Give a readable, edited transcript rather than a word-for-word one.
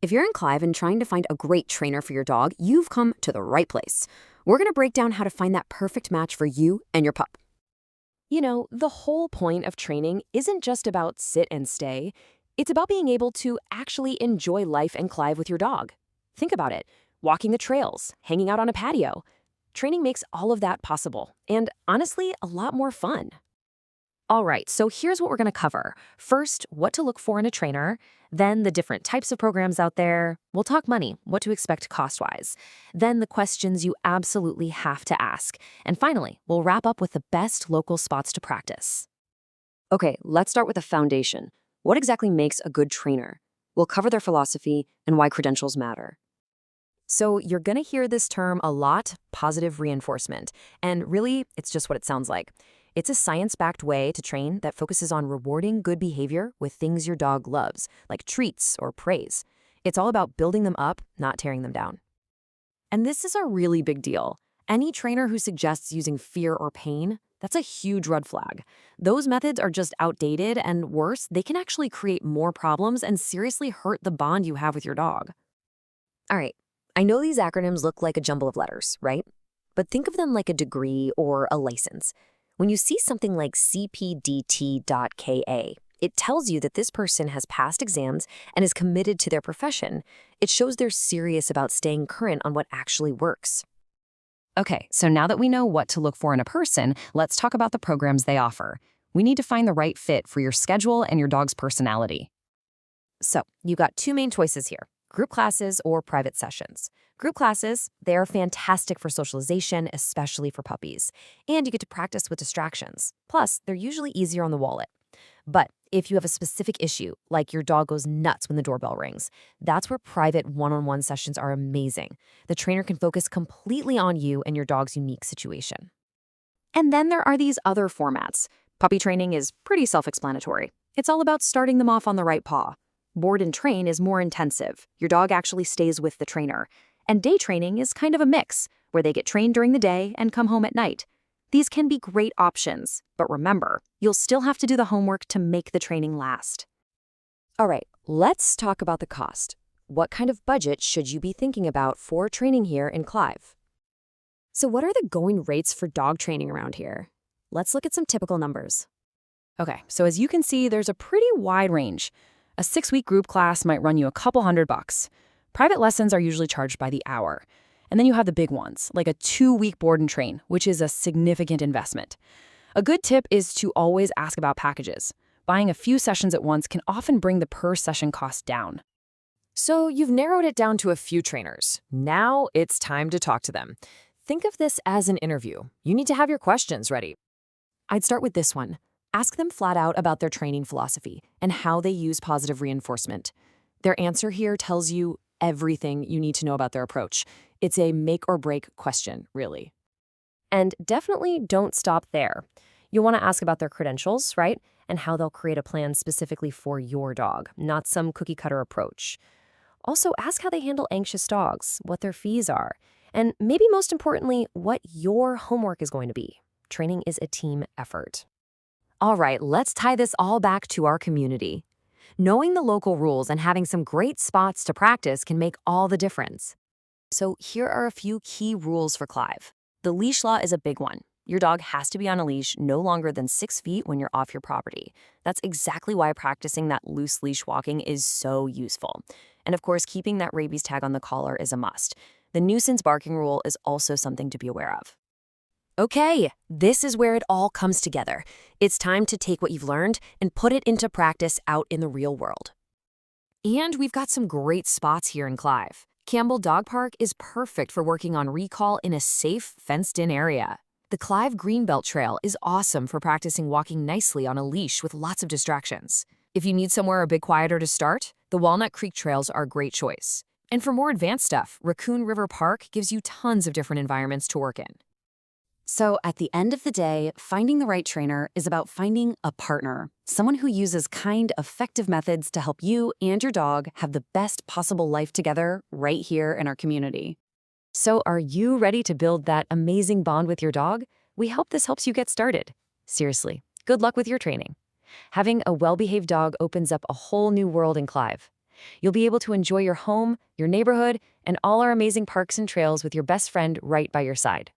If you're in Clive and trying to find a great trainer for your dog, you've come to the right place. We're going to break down how to find that perfect match for you and your pup. You know, the whole point of training isn't just about sit and stay. It's about being able to actually enjoy life and Clive with your dog. Think about it. Walking the trails, hanging out on a patio. Training makes all of that possible, and honestly, a lot more fun. All right, so here's what we're going to cover. First, what to look for in a trainer, then the different types of programs out there. We'll talk money, what to expect cost-wise, then the questions you absolutely have to ask, and finally, we'll wrap up with the best local spots to practice. Okay, let's start with the foundation. What exactly makes a good trainer? We'll cover their philosophy and why credentials matter. So you're going to hear this term a lot, positive reinforcement, and really, it's just what it sounds like. It's a science-backed way to train that focuses on rewarding good behavior with things your dog loves, like treats or praise. It's all about building them up, not tearing them down. And this is a really big deal. Any trainer who suggests using fear or pain, that's a huge red flag. Those methods are just outdated, and worse, they can actually create more problems and seriously hurt the bond you have with your dog. All right, I know these acronyms look like a jumble of letters, right? But think of them like a degree or a license. When you see something like CPDT.KA, it tells you that this person has passed exams and is committed to their profession. It shows they're serious about staying current on what actually works. Okay, so now that we know what to look for in a person, let's talk about the programs they offer. We need to find the right fit for your schedule and your dog's personality. So, you've got two main choices here: group classes or private sessions. Group classes, they are fantastic for socialization, especially for puppies. And you get to practice with distractions. Plus, they're usually easier on the wallet. But if you have a specific issue, like your dog goes nuts when the doorbell rings, that's where private one-on-one sessions are amazing. The trainer can focus completely on you and your dog's unique situation. And then there are these other formats. Puppy training is pretty self-explanatory. It's all about starting them off on the right paw. Board and train is more intensive. Your dog actually stays with the trainer. And day training is kind of a mix, where they get trained during the day and come home at night. These can be great options, but remember, you'll still have to do the homework to make the training last. All right, let's talk about the cost. What kind of budget should you be thinking about for training here in Clive? So what are the going rates for dog training around here? Let's look at some typical numbers. Okay, so as you can see, there's a pretty wide range. A 6-week group class might run you a couple $100. Private lessons are usually charged by the hour. And then you have the big ones, like a 2-week board and train, which is a significant investment. A good tip is to always ask about packages. Buying a few sessions at once can often bring the per-session cost down. So you've narrowed it down to a few trainers. Now it's time to talk to them. Think of this as an interview. You need to have your questions ready. I'd start with this one. Ask them flat out about their training philosophy and how they use positive reinforcement. Their answer here tells you everything you need to know about their approach. It's a make or break question, really. And definitely don't stop there. You'll want to ask about their credentials, right? And how they'll create a plan specifically for your dog, not some cookie-cutter approach. Also, ask how they handle anxious dogs, what their fees are, and maybe most importantly, what your homework is going to be. Training is a team effort. All right, let's tie this all back to our community. Knowing the local rules and having some great spots to practice can make all the difference. So here are a few key rules for Clive. The leash law is a big one. Your dog has to be on a leash no longer than 6 feet when you're off your property. That's exactly why practicing that loose leash walking is so useful. And of course, keeping that rabies tag on the collar is a must. The nuisance barking rule is also something to be aware of. Okay, this is where it all comes together. It's time to take what you've learned and put it into practice out in the real world. And we've got some great spots here in Clive. Campbell Dog Park is perfect for working on recall in a safe, fenced-in area. The Clive Greenbelt Trail is awesome for practicing walking nicely on a leash with lots of distractions. If you need somewhere a bit quieter to start, the Walnut Creek trails are a great choice. And for more advanced stuff, Raccoon River Park gives you tons of different environments to work in. So at the end of the day, finding the right trainer is about finding a partner, someone who uses kind, effective methods to help you and your dog have the best possible life together right here in our community. So are you ready to build that amazing bond with your dog? We hope this helps you get started. Seriously, good luck with your training. Having a well-behaved dog opens up a whole new world in Clive. You'll be able to enjoy your home, your neighborhood, and all our amazing parks and trails with your best friend right by your side.